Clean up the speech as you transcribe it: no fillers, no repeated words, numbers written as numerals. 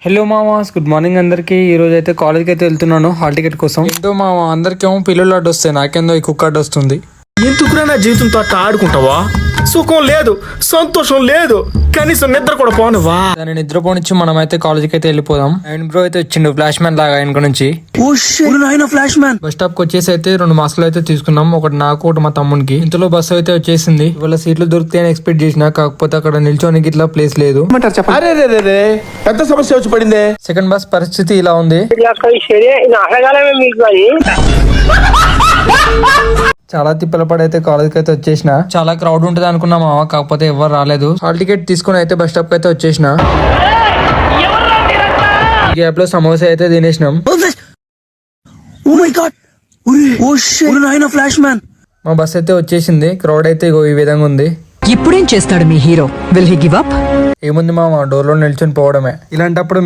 Hello మామాస్, good morning అందరికి. ఈ రోజు అయితే కాలేజ్కి అయితే వెళ్తున్నాను హాల్ టికెట్ కోసం. ఏంటో మామ, అందరికేమో పిల్లలు అడ్డు వస్తాయి, నాకేందో ఈ కుక్క అడ్డు వస్తుంది. ఎందుకురా నా జీవితంతో అట్లా ఆడుకుంటావా? సుఖం లేదు, సంతోషం లేదు, కనీసం నిద్ర కూడా పోనివా? దాన్ని నిద్రపోనిచ్చి మనం అయితే కాలేజ్కి అయితే వెళ్ళిపోదాం. అండ్ బ్రో అయితే వచ్చిండు ఫ్లాష్ మ్యాన్ లాగా వెనక నుంచి. ఫ్లాష్ మ్యాన్ బస్ స్టాప్ కి వచ్చేసి అయితే 2 మాస్కులు అయితే తీసుకున్నాం, ఒకటి నాకు ఒకటి మా తమ్మునికి. ఇంతలో బస్సు అయితే వచ్చేసింది. ఇవాళ సీట్లు దొరికితే అని ఎక్స్పెక్ట్ చేసిన, కాకపోతే అక్కడ నిల్చోనికి ఇట్లా ప్లేస్ లేదు. అరే పెద్ద సమస్య వచ్చి పడిందే. సెకండ్ బస్ పరిస్థితి ఇలా ఉంది. చాలా తిప్పల పడైతే కాలేజ్ కి అయితే వచ్చేసిన. చాలా క్రౌడ్ ఉంటది అనుకున్నా మామ, కాకపోతే ఎవరు రాలేదు. హాల్ టికెట్ తీసుకుని అయితే బస్ స్టాప్ కి అయితే వచ్చేసిన. గ్యాప్ లో సమోసా అయితే తినేసినాం. ఫ్లాష్ మ్యాన్ మా బస్ అయితే వచ్చేసింది. క్రౌడ్ అయితే ఈ విధంగా ఉంది. ఇప్పుడేం చేస్తాడు మీ hero? Will he give up? ఏముంది మామ, డోర్ లో నిల్చొని పోవడమే. ఇలాంటప్పుడు